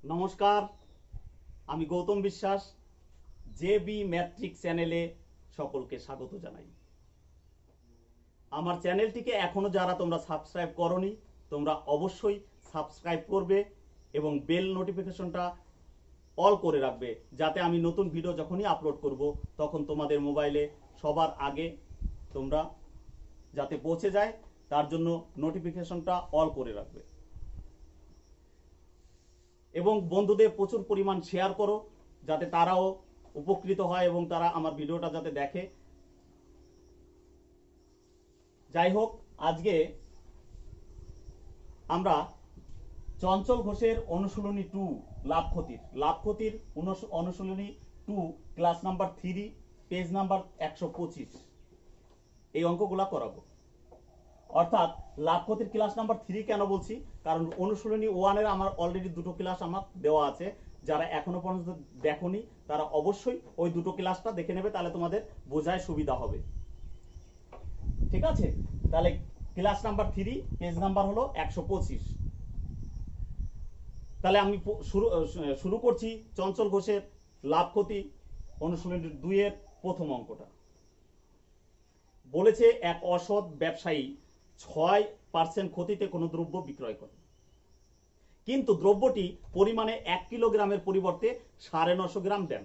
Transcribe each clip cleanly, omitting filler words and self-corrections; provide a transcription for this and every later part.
নমস্কার, আমি গৌতম বিশ্বাস। জেবি ম্যাট্রিক চ্যানেলে সকলকে স্বাগত জানাই। আমার চ্যানেলটিকে এখনো যারা তোমরা সাবস্ক্রাইব করোনি, তোমরা অবশ্যই সাবস্ক্রাইব করবে এবং বেল নোটিফিকেশনটা অল করে রাখবে, যাতে আমি নতুন ভিডিও যখনই আপলোড করব তখন তোমাদের মোবাইলে সবার আগে তোমরা যাতে পৌঁছে যায়, তার জন্য নোটিফিকেশনটা অল করে রাখবে এবং বন্ধুদের প্রচুর পরিমাণ শেয়ার করো, যাতে তারাও উপকৃত হয় এবং তারা আমার ভিডিওটা যাতে দেখে। যাই হোক, আজকে আমরা চঞ্চল ঘোষের অনুশীলনী 2 লাভ ক্ষতির অনুশীলনী 2 ক্লাস নাম্বার 3 পেজ নাম্বার 125 এই অঙ্কগুলা করাবো। অর্থাৎ লাভ ক্ষতির ক্লাস নাম্বার 3 কেন বলছি, কারণ অনুশীলনী 1 এর আমার অলরেডি দুটো ক্লাস আমার দেওয়া আছে। যারা এখনো পর্যন্ত দেখোনি তারা অবশ্যই ওই দুটো ক্লাসটা দেখে নেবে, তাহলে তোমাদের বোঝায় সুবিধা হবে। ঠিক আছে, তাহলে ক্লাস নাম্বার 3 পেজ নাম্বার হলো 125। তাহলে আমি শুরু করছি চঞ্চল ঘোষের লাভ ক্ষতি অনুশীলনী 2 এর প্রথম অঙ্কটা। বলেছে এক অসৎ ব্যবসায়ী 6% ক্ষতিতে কোনো দ্রব্য বিক্রয় করে, কিন্তু দ্রব্যটি পরিমাণে 1 কিলোগ্রামের পরিবর্তে 950 গ্রাম দেন।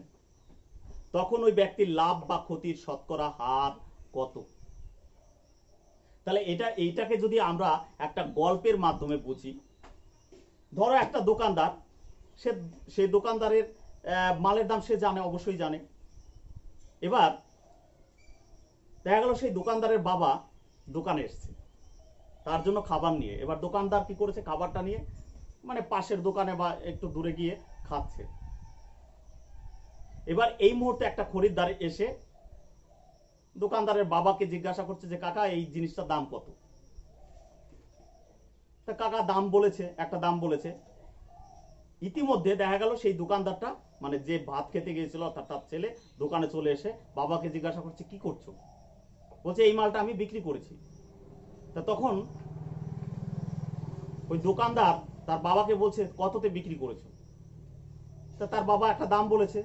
তখন ওই ব্যক্তির লাভ বা ক্ষতির শতকরা হার কত? তাহলে এইটাকে যদি আমরা একটা গল্পের মাধ্যমে বুঝি, ধরো একটা দোকানদার, সেই দোকানদারের মালের দাম সে জানে, অবশ্যই জানে। এবার দেখা গেল সেই দোকানদারের বাবা দোকানে এসছে তার জন্য খাবার নিয়ে। এবার দোকানদার কি করেছে, খাবারটা নিয়ে মানে পাশের দোকানে বা একটু দূরে গিয়ে খাচ্ছে। এবার এই মুহূর্তে একটা খরিদ্দার এসে দোকানদারের বাবাকে জিজ্ঞাসা করছে যে কাকা, এই জিনিসটার দাম কত? তা কাকা একটা দাম বলেছে। ইতিমধ্যে দেখা গেল সেই দোকানদারটা, মানে যে ভাত খেতে গিয়েছিল তার ছেলে, দোকানে চলে এসে বাবাকে জিজ্ঞাসা করছে কি করছো? বলছে এই মালটা আমি বিক্রি করেছি। তা তখন ওই দোকানদার তার বাবাকে বলছে কততে বিক্রি করেছো? তা তার বাবা একটা দাম বলেছে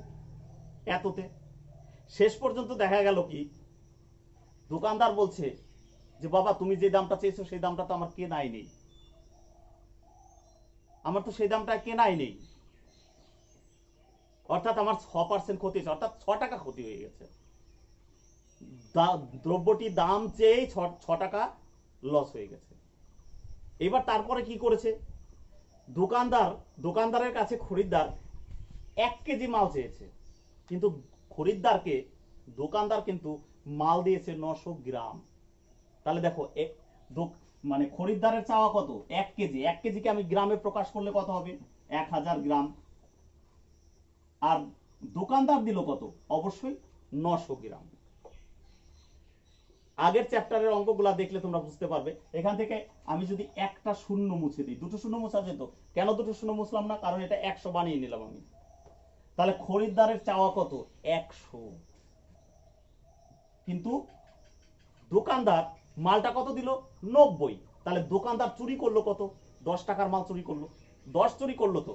এততে। শেষ পর্যন্ত দেখা গেল কি, দোকানদার বলছে যে বাবা, তুমি যে দামটা চেয়েছো সেই দামটা তো আমার কেনাই নেই, আমার তো সেই দামটা কেনাই নেই। অর্থাৎ আমার 6% ক্ষতি হয়েছে, অর্থাৎ 6 টাকা ক্ষতি হয়ে গেছে। দ্রব্যটির দাম চেয়েই 6 টাকা লস হয়ে গেছে। এবার তারপরে কি করেছে, দোকানদারের কাছে খরিদ্দার 1 কেজি মাল চেয়েছে, কিন্তু দোকানদার কিন্তু মাল দিয়েছে 900 গ্রাম। তাহলে দেখো, মানে খরিদ্দারের চাওয়া কত? 1 কেজি। 1 কেজিকে আমি গ্রামে প্রকাশ করলে কত হবে? 1000 গ্রাম। আর দোকানদার দিল কত? অবশ্যই 900 গ্রাম। আগের চ্যাপ্টারের অঙ্কগুলা দেখলে তোমরা বুঝতে পারবে। এখান থেকে আমি যদি একটা শূন্য মুছে দিই, দুটো শূন্য মোছা যেত, কেন দুটো শূন্য মুছলাম না? কারণ এটা 100 বানিয়ে নিলাম আমি। তাহলে খরিদ্দারের চাওয়া কত? 100। কিন্তু দোকানদার মালটা কত দিল? 90। তাহলে দোকানদার চুরি করলো কত? 10 টাকার মাল চুরি করলো। 10 চুরি করলো তো,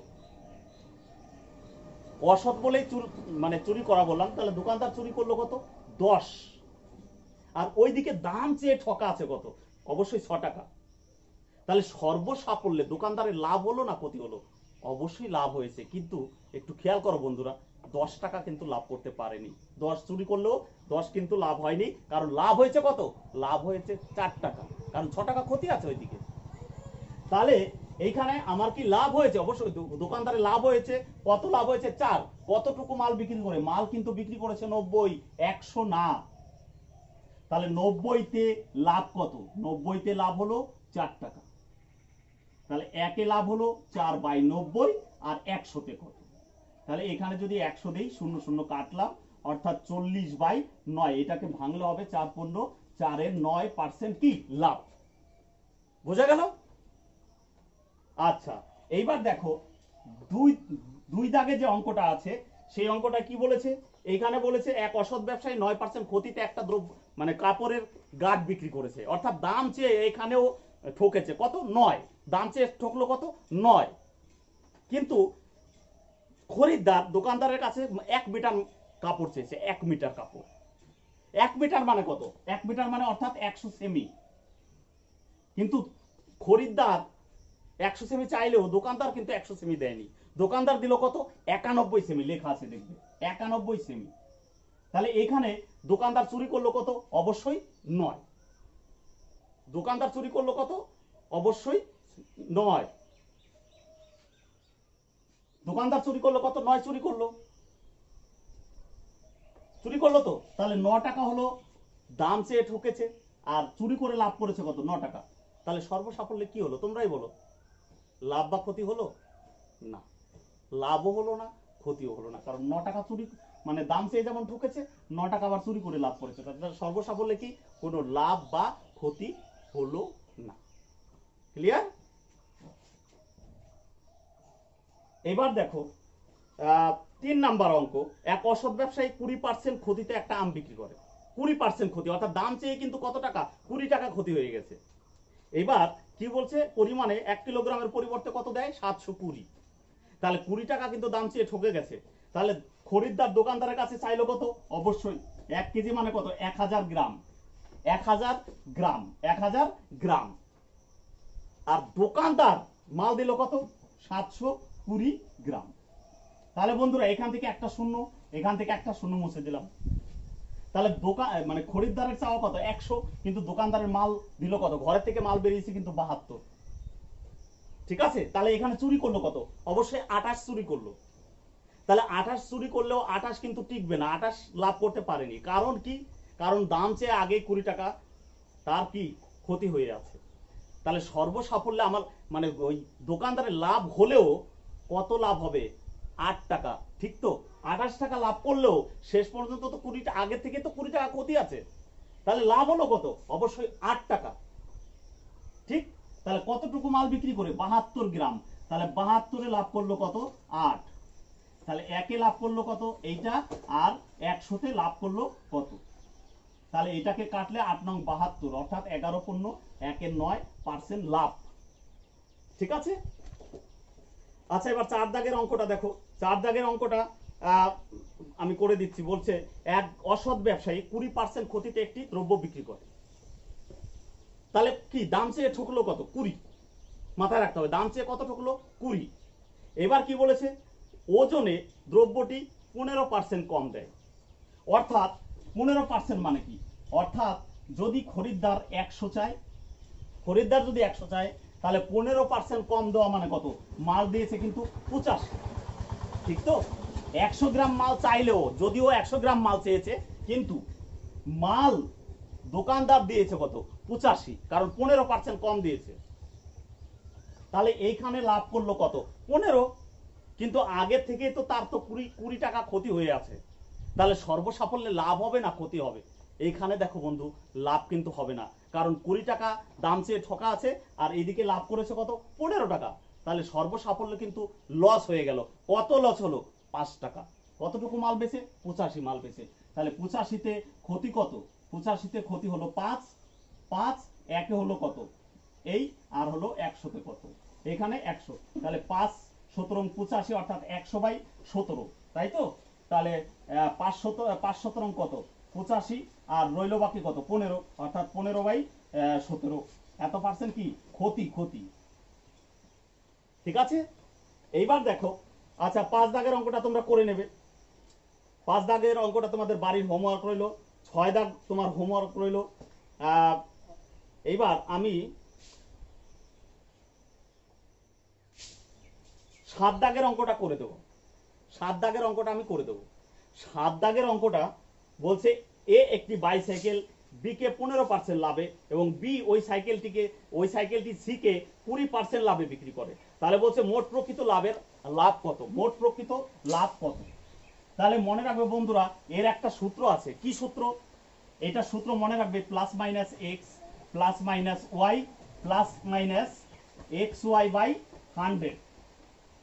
অসৎ বলেই মানে চুরি করা বললাম। তাহলে দোকানদার চুরি করলো কত? 10। আর ওইদিকে দাম চেয়ে ঠকা আছে কত? অবশ্যই 6 টাকা। তাহলে সর্বসাফল্যে দোকানদারের লাভ হলো না ক্ষতি হলো? অবশ্যই লাভ হয়েছে। কিন্তু একটু খেয়াল করো বন্ধুরা, 10 টাকা কিন্তু লাভ করতে পারেনি। 10 চুরি করলেও 10 কিন্তু লাভ হয়নি। কারণ লাভ হয়েছে কত? লাভ হয়েছে 4 টাকা, কারণ 6 টাকা ক্ষতি আছে ওইদিকে। তাহলে এইখানে আমার কি লাভ হয়েছে? অবশ্যই দোকানদারের লাভ হয়েছে। কত লাভ হয়েছে? 4। কতটুকু মাল বিক্রি করে? মাল কিন্তু বিক্রি করেছে 90, 100 না। তাহলে 90তে লাভ কত? 90তে লাভ হলো 4 টাকা। তাহলে একে লাভ হলো 4/90, আর 100তে কত? তাহলে এখানে যদি 100 দেই, 0 0 কাটলাম, অর্থাৎ 40/9। এটাকে ভাঙলে হবে 4×15, 4 এর 9% কি লাভ। বোঝা গেল? আচ্ছা, এইবার দেখো দুই দাগে যে অঙ্কটা আছে, সেই অঙ্কটা কি বলেছে? এইখানে বলেছে এক অসৎ ব্যবসায়ী 9% ক্ষতিতে একটা দ্রব্য, মানে কাপড়ের গাঁট বিক্রি করেছে। অর্থাৎ দাম চেয়ে এখানেও ঠকেছে কত? 9। দাম চেয়ে ঠকলো কত? 9। কিন্তু খরিদ্দার দোকানদারের কাছে 1 মিটার কাপড় চেয়েছে, 1 মিটার কাপড়। 1 মিটার মানে কত? 1 মিটার মানে অর্থাৎ 100 সেমি। কিন্তু খরিদ্দার 100 সেমি চাইলেও দোকানদার কিন্তু 100 সেমি দেয়নি। দোকানদার দিল কত? 91 সেমি, লেখা আছে দেখবে 91 সেমি। তাহলে এখানে দোকানদার চুরি করলো কত? অবশ্যই 9। দোকানদার চুরি করলো কত? অবশ্যই 9। দোকানদার চুরি করলো কত? 9 চুরি করলো। চুরি করলো তো, তাহলে 9 টাকা হলো দাম চেয়ে ঠকেছে, আর চুরি করে লাভ করেছে কত? 9 টাকা। তাহলে সর্বসাফল্যে কি হলো তোমরাই বলো? লাভ বা ক্ষতি হলো? না, লাভও হলো না, ক্ষতিও হলো না। কারণ 9 টাকা চুরি মানে দাম চেয়ে যেমন ঠকেছে, 9 টাকা আবার চুরি করে লাভ করেছে। তাহলে সর্বসাফল্যে কি কোনো লাভ বা ক্ষতি হলো না। ক্লিয়ার? এবার দেখো 3 নাম্বার অঙ্ক। এক অসৎ ব্যবসায়ী 20% ক্ষতিতে একটা আম বিক্রি করে। 20% ক্ষতি, অর্থাৎ দাম চেয়ে কিন্তু কত টাকা? 20 টাকা ক্ষতি হয়ে গেছে। এবার কি বলছে? পরিমাণে 1 কিলোগ্রামের পরিবর্তে কত দেয়? 720। তাহলে 20 টাকা কিন্তু দাম চেয়ে ঠকে গেছে। তাহলে খরিদ্দার দোকানদারের কাছে চাইলো কত? অবশ্যই 1 কেজি মানে কত? 1000 গ্রাম। 1000 গ্রাম, 1000 গ্রাম। আর দোকানদার মাল দিল কত? 720 গ্রাম। তাহলে বন্ধুরা এখান থেকে একটা শূন্য, এখান থেকে একটা শূন্য মুছে দিলাম। তাহলে দোকান মানে খরিদ্দারের চাওয়া কত? 100, কিন্তু দোকানদারের মাল দিল কত? ঘরের থেকে মাল বেরিয়েছে কিন্তু 72। ঠিক আছে? তাহলে এখানে চুরি করলো কত? অবশ্যই 28 চুরি করলো। তাহলে 28 চুরি করলেও 28 কিন্তু টিকবে না, 28 লাভ করতে পারেনি। কারণ কি? কারণ দাম চেয়ে আগে 20 টাকা তার কি ক্ষতি হয়ে আছে। তাহলে সর্বসাফল্যে আমার মানে ওই দোকানদারের লাভ হলেও কত লাভ হবে? 8 টাকা। ঠিক তো? 28 টাকা লাভ করলেও শেষ পর্যন্ত তো 20 আগে থেকে তো 20 টাকা ক্ষতি আছে। তাহলে লাভ হলো কত? অবশ্যই 8 টাকা। ঠিক? তাহলে কতটুকু মাল বিক্রি করে? 72 গ্রাম। তাহলে 72-এ লাভ করলো কত? 8। তাহলে 1-এ লাভ করলো কত? এইটা। আর 100-তে লাভ করলো কত? তাহলে এটাকে কাটলে 8 নং 72, অর্থাৎ 11.9% লাভ। ঠিক আছে? আচ্ছা, এবার 4 দাগের অঙ্কটা দেখো। 4 দাগের অঙ্কটা আমি করে দিচ্ছি। বলছে এক অসৎ ব্যবসায়ী 20% ক্ষতিতে একটি দ্রব্য বিক্রি করে। তাহলে কি দাম চেয়ে ঠকলো কত? 20। মাথায় রাখতে হবে দাম চেয়ে কত ঠকলো? 20। এবার কি বলেছে? ওজনে দ্রব্যটি 15% কম দেয়। অর্থাৎ 15% মানে কি? অর্থাৎ যদি খরিদ্দার 100 চায়, খরিদ্দার যদি 100 চায়, তাহলে 15% কম দেওয়া মানে কত? মাল দিয়েছে কিন্তু 85। ঠিক তো? 100 গ্রাম মাল চাইলেও, যদিও 100 গ্রাম মাল চেয়েছে, কিন্তু মাল দোকানদার দিয়েছে কত? 85, কারণ 15% কম দিয়েছে। তাহলে এইখানে লাভ করলো কত? 15। কিন্তু আগের থেকে তো তার তো 20 টাকা ক্ষতি হয়ে আছে। তাহলে সর্বসাফল্যে লাভ হবে না ক্ষতি হবে? এইখানে দেখো বন্ধু, লাভ কিন্তু হবে না, কারণ 20 টাকা দাম চেয়ে ঠকা আছে, আর এইদিকে লাভ করেছে কত? 15 টাকা। তাহলে সর্বসাফল্য কিন্তু লস হয়ে গেল। কত লস হলো? 5 টাকা। কতটুকু মাল বেচে? 85 মাল বেচে। তাহলে 85-তে ক্ষতি কত? 85-তে ক্ষতি হলো 5। 5 1-এ হলো কত? এই, আর হলো 100-তে কত? এখানে 100। তাহলে 5 17 85, অর্থাৎ 100/17, তাই তো? তাহলে 5 কত? 85, আর রইল বাকি কত? 15, অর্থাৎ 15/17। এত পার্সেন্ট কি ক্ষতি? ক্ষতি। ঠিক আছে? এইবার দেখো, আচ্ছা 5 দাগের অঙ্কটা তোমরা করে নেবে। 5 দাগের অঙ্কটা তোমাদের বাড়ির হোমওয়ার্ক রইল। 6 দাগ তোমার হোমওয়ার্ক রইল। এইবার আমি 7 দাগের অঙ্কটা করে দেবো। 7 দাগের অঙ্কটা আমি করে দেবো। 7 দাগের অঙ্কটা বলছে এ একটি বাইসাইকেল বিকে 15% লাভে এবং বি ওই সাইকেলটি সিকে 20% লাভে বিক্রি করে। তাহলে বলছে মোট প্রকৃত লাভের লাভ কত? মোট প্রকৃত লাভ কত? তাহলে মনে রাখবে বন্ধুরা, এর একটা সূত্র আছে। কি সূত্র? এটা সূত্র মনে রাখবে, plus minus X plus minus Y plus minus X Y by 100।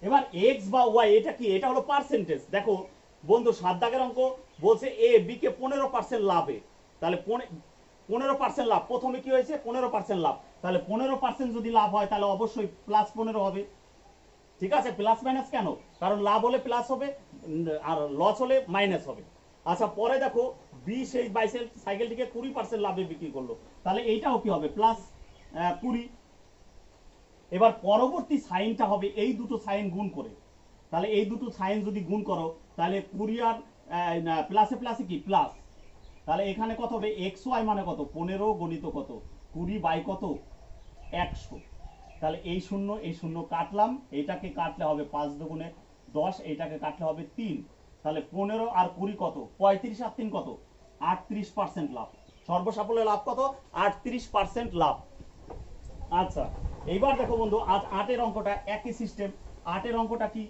এবার এক্স বা ওয়াই এটা কি? এটা হলো পার্সেন্টেজ। দেখো বন্ধু, 7 দাগের অঙ্ক বলছে এ বি কে 15% লাভে। তাহলে 15% লাভ, প্রথমে কি হয়েছে? 15% লাভ। তাহলে 15% যদি লাভ হয় তাহলে অবশ্যই +15 হবে। ঠিক আছে, প্লাস মাইনাস কেন? কারণ লাভ হলে প্লাস হবে আর লস হলে মাইনাস হবে। আচ্ছা পরে দেখো বি সেই সাইকেলটিকে 20% লাভে বিক্রি করলো, তাহলে এইটাও কি হবে প্লাস 20। এবার পরবর্তী সাইনটা হবে এই দুটো সাইন গুণ করে, তাহলে এই দুটো সাইন যদি গুণ করো তাহলে 20 আর প্লাসে প্লাসে কি প্লাস, তাহলে এখানে কত হবে এক্স ওয়াই মানে কত 15 গণিত কত 20 বাই কত 100। তাহলে এই শূন্য কাটলাম, এইটাকে কাটলে হবে 5 দুগুণে 10, এইটাকে কাটলে হবে 3, তাহলে 15 আর 20 কত 35 আর 3 কত 38% লাভ। সর্বসাফল্যের লাভ কত 38% লাভ। আচ্ছা এইবার দেখো বন্ধু আজ 8 এর অঙ্কটা একই সিস্টেম। 8 এর অঙ্কটা কি?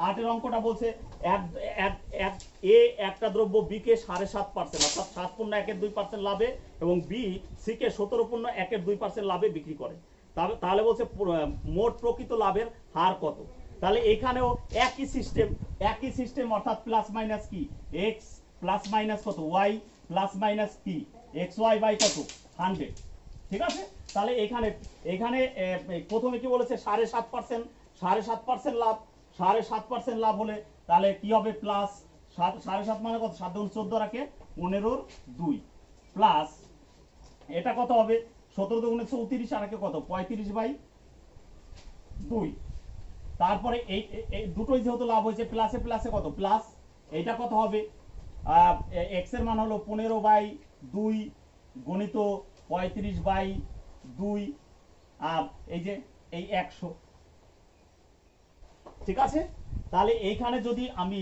8 এর অঙ্কটা বলছে এ একটা দ্রব্য বি কে 7.5% অর্থাৎ 7.1 লাভে এবং বি সি কে 17.1 লাভে বিক্রি করে। তাহলে বলছে মোট প্রকৃত লাভের হার কত। তাহলে এখানেও একই সিস্টেম অর্থাৎ প্লাস মাইনাস কি এক্স প্লাস মাইনাস কত ওয়াই প্লাস মাইনাস কি এক্স ওয়াই বাই কত 100। ঠিক আছে, তাহলে এখানে প্রথমে কি বলেছে 7.5% লাভ, 7.5% লাভ হলে তাহলে কি হবে প্লাস 7.5 মানে কত 7 গুণ 14 রাখে 15/2 প্লাস এটা কত হবে 17 দুগুণে 34 আর কত 35/2। তারপরে এই দুটোই যেহেতু লাভ হয়েছে প্লাসে প্লাসে কত প্লাস, এইটা কত হবে এক্স এর মান হলো 15/2 গণিত 35/2 আর এই যে এই 100। ঠিক আছে, তাহলে এইখানে যদি আমি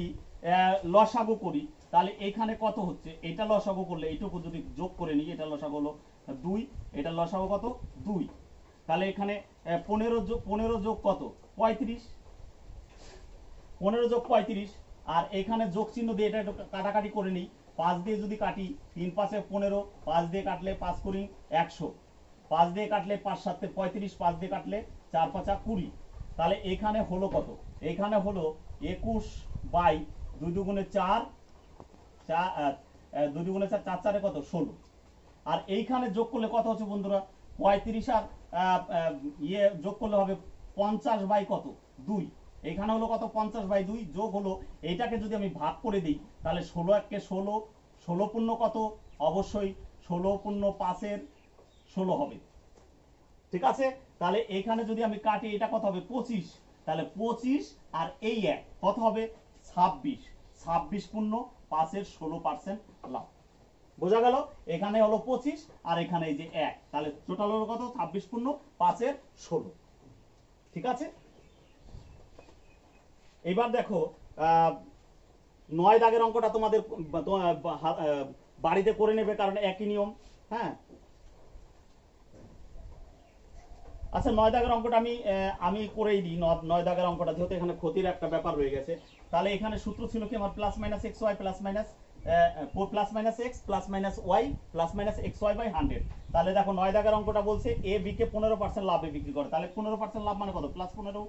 লসাগু করি তাহলে এইখানে কত হচ্ছে, এটা লসাগু করলে এইটুকু যদি যোগ করে নিই এটা লসাগু হলো 2, এটা লসাগু কত 2, তাহলে এখানে 15 যোগ কত 35, 15 যোগ 35 আর এখানে যোগ চিহ্ন দিয়ে এটা একটু কাটাকাটি করে নিই। 5 দিয়ে যদি কাটি 3 5 15, 5 দিয়ে কাটলে 5 কুড়ি 100, 5 দিয়ে কাটলে 5 7 35, 5 দিয়ে কাটলে 4 5 20, তাহলে এখানে হলো কত এখানে হলো 21 বাই 2 দুগুণে 4 2 দুগুণে 4 4 4 কত 16 আর এইখানে যোগ করলে কত হচ্ছে বন্ধুরা 35 আর যোগ করলে হবে 50 বাই কত 2, এখানে হলো কত 50/2 যোগ হলো এইটাকে যদি আমি ভাগ করে দিই তাহলে 16 1 16, 16 পূর্ণ কত অবশ্যই 16 পূর্ণ 5 16 হবে। ঠিক আছে, তাহলে এখানে যদি আমি কাটি এটা কত হবে 25, তাহলে 25 আর এই 1 কত হবে 26, 26 পূর্ণ 5 16% লাভ। বোঝা গেল, এখানে হলো 25 আর এখানে এই যে 1, তাহলে টোটাল হলো কত 26 পূর্ণ 5 16। ঠিক আছে, এবার দেখো 9 দাগের অঙ্কটা তোমাদের বাড়িতে করে নেবে কারণ একই নিয়ম। হ্যাঁ, আচ্ছা 9 দাগের অঙ্কটা আমি করেই দিই। 9 দাগের অঙ্কটা যেহেতু এখানে ক্ষতির একটা ব্যাপার রয়ে গেছে, তাহলে এখানে সূত্র ছিল কি আমার plus minus X Y plus minus X plus minus Y plus minus X Y by 100। তাহলে দেখো 9 দাগের অঙ্কটা বলছে এ বি কে 15% লাভে বিক্রি করে, তাহলে 15% লাভ মানে কত প্লাস 15।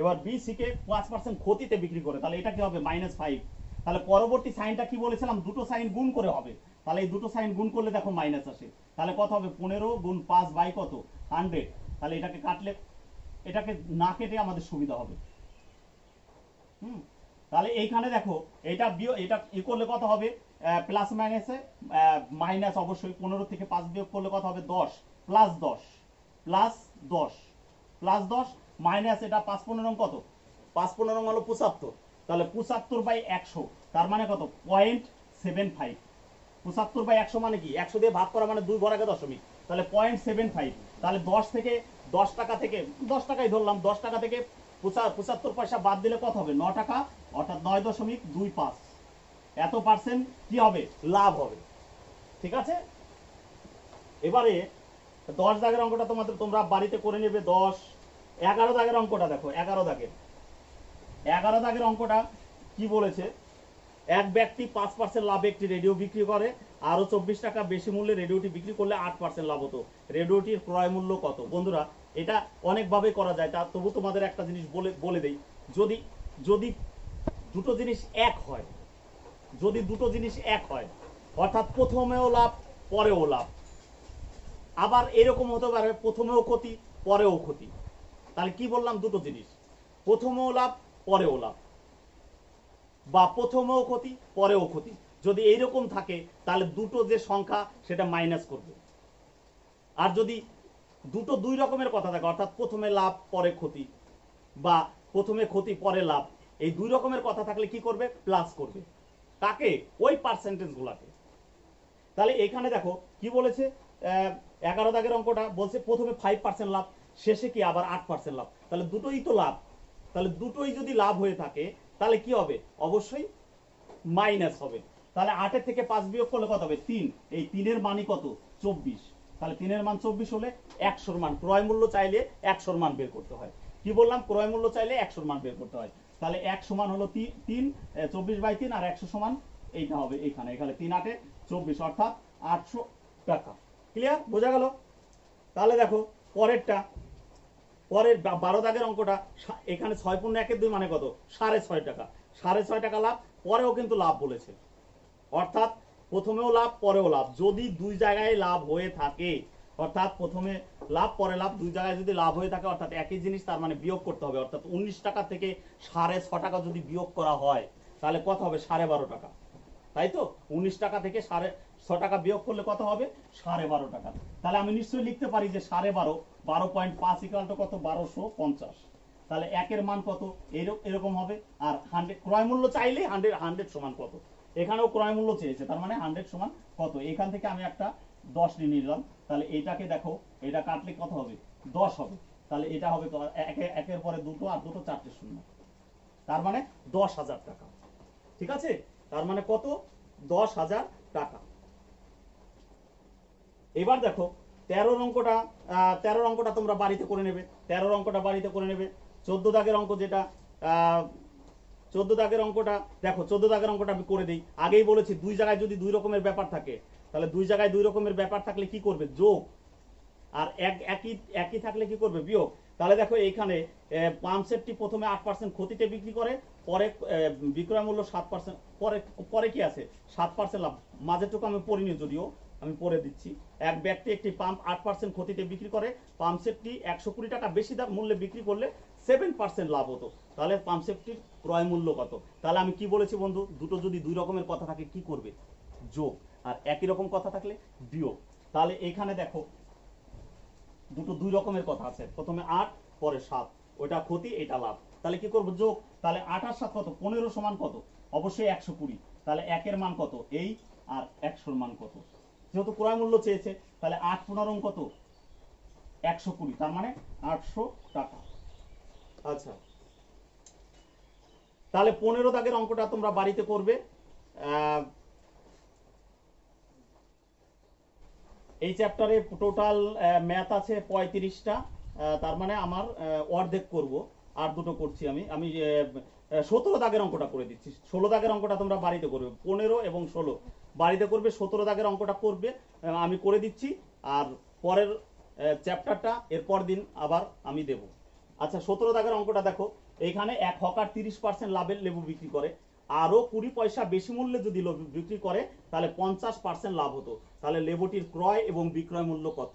এবার বি সি কে 5% ক্ষতিতে বিক্রি করে, তাহলে এটা কি হবে -5। তাহলে পরবর্তী সাইনটা কি বলেছিলাম দুটো সাইন গুণ করে হবে, তাহলে এই দুটো সাইন গুণ করলে দেখো মাইনাস আসে, তাহলে কত হবে 15 গুণ 5 বাই কত 100। তাহলে এটাকে কাটলে এটাকে না কেটে আমাদের সুবিধা হবে। তাহলে এইখানে দেখো এটা ই করলে কত হবে প্লাস মাইনাসে মাইনাস অবশ্যই 15 থেকে 5 বিয়োগ করলে কত হবে 10 প্লাস 10 প্লাস 10 প্লাস 10 মাইনাস এটা 5 15 কত 5 15 হলো 75, তাহলে 75/100 তার মানে কত 0.75। 75/100 মানে কি 100 দিয়ে ভাগ করা মানে 2 ঘরাকে দশমিক, তাহলে 0.75। তাহলে 10 থেকে 10 টাকা থেকে 10 টাকাই ধরলাম, 10 টাকা থেকে 75 পয়সা বাদ দিলে কত হবে 9 টাকা অর্থাৎ 9.25 এত পার্সেন্ট কি হবে লাভ হবে। ঠিক আছে, এবারে 10 দাগের অঙ্কটা তোমরা বাড়িতে করে নেবে। 10 11 দাগের অঙ্কটা দেখো, 11 দাগের অঙ্কটা কি বলেছে এক ব্যক্তি 5% লাভে একটি রেডিও বিক্রি করে, আরো 24 টাকা বেশি মূল্যে রেডিওটি বিক্রি করলে 8% লাভ হতো, রেডিওটির ক্রয় মূল্য কত। বন্ধুরা এটা অনেকভাবে করা যায়, তা তবু তোমাদের একটা জিনিস বলে দেই, যদি দুটো জিনিস এক হয়, যদি দুটো জিনিস এক হয় অর্থাৎ প্রথমেও লাভ পরেও লাভ, আবার এরকম হতে পারে প্রথমেও ক্ষতি পরেও ক্ষতি, তাহলে কি বললাম দুটো জিনিস, প্রথমেও লাভ পরেও লাভ, বা প্রথমেও ক্ষতি পরেও ক্ষতি, যদি এইরকম থাকে তাহলে দুটো যে সংখ্যা সেটা মাইনাস করবে। আর যদি দুটো দুই রকমের কথা থাকে, অর্থাৎ প্রথমে লাভ পরে ক্ষতি বা প্রথমে ক্ষতি পরে লাভ, এই দুই রকমের কথা থাকলে কি করবে? প্লাস করবে। কাকে? ওই পার্সেন্টেজ গুলাকে। তাহলে এখানে দেখো কি বলেছে, 11 দাগের অঙ্কটা বলছে প্রথমে 5% লাভ, শেষে কি আবার 8% লাভ, তাহলে দুটোই তো লাভ। তাহলে দুটোই যদি লাভ হয়ে থাকে তাহলে কি হবে? অবশ্যই মাইনাস হবে। তাহলে 8 থেকে 5 বিয়োগ করলে কত হবে? 3। এই 3 মানই কত? 24। তাহলে 3 মান 24 হলে 100 মান, ক্রয় মূল্য চাইলে 100 মান বের করতে হয়। কি বললাম? ক্রয় মূল্য চাইলে 100 মান বের করতে হয়। তাহলে 100 মান হলো 3, 24/3, আর 100 সমান এইটা হবে এখানে। 3 8 24, অর্থাৎ 800 টাকা। ক্লিয়ার? বোঝা গেল? তাহলে দেখো পরেরটা, পরের 12 দাগের অঙ্কটা, এখানে 6 × 1 = 2 মানে কত? 6.5 টাকা। 6.5 টাকা লাভ, পরেও কিন্তু লাভ বলেছে, অর্থাৎ প্রথমেও লাভ পরেও লাভ। যদি দুই জায়গায় লাভ হয়ে থাকে, অর্থাৎ প্রথমে লাভ পরে লাভ, দুই জায়গায় যদি লাভ হয়ে থাকে, অর্থাৎ একই জিনিস, তার মানে বিয়োগ করতে হবে। অর্থাৎ 19 টাকা থেকে 6.5 টাকা যদি বিয়োগ করা হয় তাহলে কত হবে? 12.5 টাকা। তাই তো? 19 টাকা থেকে 6.5 টাকা বিয়োগ করলে কত হবে? 12.5 টাকা। তাহলে আমি নিশ্চয়ই লিখতে পারি যে 12.5, 12.5 = কত? 1250। তাহলে একের মান কত? এরকম হবে। আর 100 ক্রয় মূল্য চাইলে 100 সমান কত? এখানেও ক্রয় মূল্য চেয়েছে, তার মানে 100 সমান কত? এখান থেকে আমি একটা 10 নিয়ে নিলাম। তাহলে এটাকে দেখো, এটা কাটলে কত হবে? 10 হবে। তাহলে এটা হবে একের পরে দুটো, আর দুটো 4টে শূন্য, তার মানে 10,000 টাকা। ঠিক আছে? তার মানে কত? 10,000 টাকা। এবার দেখো 13 অঙ্কটা, 13 অঙ্কটা তোমরা বাড়িতে করে নেবে। 13 অঙ্কটা বাড়িতে করে নেবে। 14 দাগের অঙ্ক যেটা, 14 দাগের অঙ্কটা দেখো, 14 দাগের অঙ্কটা আমি করে দিই। আগেই বলেছি দুই জায়গায় যদি দুই রকমের ব্যাপার থাকে, তাহলে দুই জায়গায় দুই রকমের ব্যাপার থাকলে কি করবে? যোগ। আর একই থাকলে কি করবে? বিয়োগ। তাহলে দেখো এইখানে পাম্প সেটটি প্রথমে 8% ক্ষতিতে বিক্রি করে, পরে বিক্রয় মূল্য 7%, পরে পরে কি আছে? 7% লাভ। মাঝেটুকু আমি পড়িনি, যদিও আমি পড়ে দিচ্ছি। এক ব্যক্তি একটি পাম্প 8% ক্ষতিতে বিক্রি করে। পাম্প সেটটি 120 টাকা বেশি দাম মূল্যে বিক্রি করলে 7% লাভ হতো। তাহলে পাম্প সেটটির ক্রয় মূল্য কত? তাহলে আমি কি বলেছি বন্ধু? দুটো যদি দুই রকমের কথা থাকে কি করবে? যোগ। আর একই রকম কথা থাকলে বিয়োগ। তাহলে এখানে দেখো দুটো দুই রকমের কথা আছে, প্রথমে 8 পরে 7, ওটা ক্ষতি এটা লাভ। তাহলে কি করব? যোগ। তাহলে 8 আর 7 কত? 15 সমান কত? অবশ্যই 120। তাহলে একের মান কত? এই, আর 100 মান কত? যেহেতু ক্রয় মূল্য চেয়েছে, তাহলে 8 15 কত? 120, তার মানে 800 টাকা। আচ্ছা, তাহলে 15 দাগের অঙ্কটা তোমরা বাড়িতে করবে। এই চ্যাপ্টারে টোটাল ম্যাথ আছে 35টা, তার মানে আমার অর্ধেক করব, আর দুটো করছি আমি। 17 দাগের অঙ্কটা করে দিচ্ছি। 16 দাগের অঙ্কটা তোমরা বাড়িতে করবে। 15 এবং 16 বাড়িতে করবে। 17 দাগের অঙ্কটা করবে, আমি করে দিচ্ছি। আর পরের চ্যাপ্টারটা এরপর দিন আবার আমি দেব। আচ্ছা, 17 দাগের অঙ্কটা দেখো। এইখানে এক হকার 30% লাভের লেবু বিক্রি করে, আরো 20 পয়সা বেশি মূল্যে যদি বিক্রি করে তাহলে 50% লাভ হতো। তাহলে লেবুটির ক্রয় এবং বিক্রয় মূল্য কত?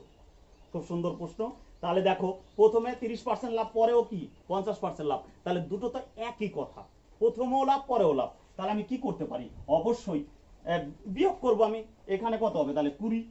খুব সুন্দর প্রশ্ন। তাহলে দেখো প্রথমে 30% লাভ, পরেও কি 50% লাভ, তাহলে দুটো তো একই কথা, প্রথমেও লাভ পরেও লাভ। তাহলে আমি কি করতে পারি? অবশ্যই বিয়োগ করব আমি। এখানে কত হবে? তাহলে 20।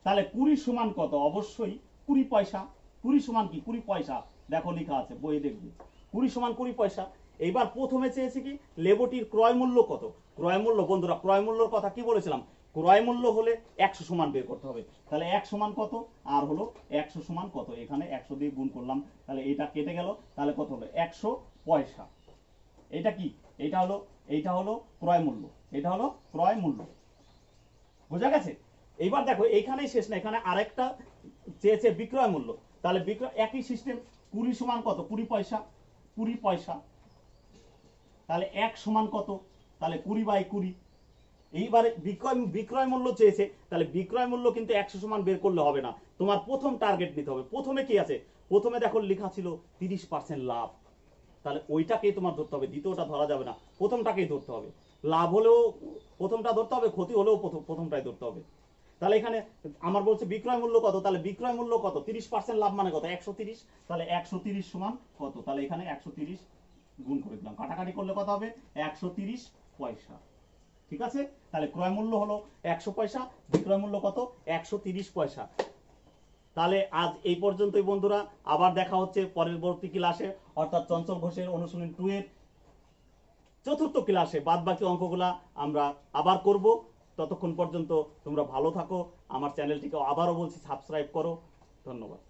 তাহলে 20 সমান কত? অবশ্যই 20 পয়সা। 20 সমান কি? 20 পয়সা। দেখো লেখা আছে, বই দেখবে 20 সমান 20 পয়সা। এইবার প্রথমে চেয়েছে কি? লেবুটির ক্রয় মূল্য কত? ক্রয় মূল্য, বন্ধুরা ক্রয় মূল্যর কথা কি বলেছিলাম? ক্রয় মূল্য হলে 100 সমান বের করতে হবে। তাহলে 1 সমান কত? আর হলো 100 সমান কত? এখানে 100 দিয়ে গুণ করলাম, তাহলে এটা কেটে গেল, তাহলে কত হলো? 100 পয়সা। এটা কি? এইটা হলো ক্রয় মূল্য, এটা হলো ক্রয় মূল্য। বোঝা গেছে? এইবার দেখো এইখানেই শেষ না, এখানে আরেকটা চেয়েছে বিক্রয় মূল্য। তাহলে বিক্রয় একই সিস্টেম, 20 সমান কত? 20 পয়সা। 20 পয়সা। তাহলে 1 সমান কত? তাহলে 20/20। এইবারে বিক্রয় মূল্য চেয়েছে, তাহলে বিক্রয় মূল্য কিন্তু 100 সমান বের করলে হবে না, তোমার প্রথম টার্গেট নিতে হবে। প্রথমে কি আছে? প্রথমে দেখো লেখা ছিল 30% লাভ, তাহলে ওইটাকেই তোমার ধরতে হবে, দ্বিতীয়টা ধরা যাবে না, প্রথমটাকেই ধরতে হবে। লাভ হলেও প্রথমটা ধরতে হবে, ক্ষতি হলেও প্রথমটাই ধরতে হবে। তাহলে এখানে আমার বলছে বিক্রয় মূল্য কত, তাহলে বিক্রয় মূল্য কত, 30% লাভ মানে কত, 130। তাহলে 130 সমান কত, তাহলে এখানে 130 গুণ করে দিলাম, কাটাকাটি করলে কত হবে, 130 পয়সা। ঠিক আছে, তাহলে ক্রয় মূল্য হলো 100 পয়সা, বিক্রয় মূল্য কত, 130 পয়সা। তাহলে আজ এই পর্যন্তই বন্ধুরা, আবার দেখা হচ্ছে পরবর্তী ক্লাসে, অর্থাৎ চঞ্চল ঘোষের অনুশীলন 2 এর 4র্থ ক্লাসে বাদ বাকি অঙ্কগুলা আমরা আবার করব। ততক্ষণ পর্যন্ত তোমরা ভালো থাকো, আমার চ্যানেলটিকে আবারও বলছি সাবস্ক্রাইব করো। ধন্যবাদ।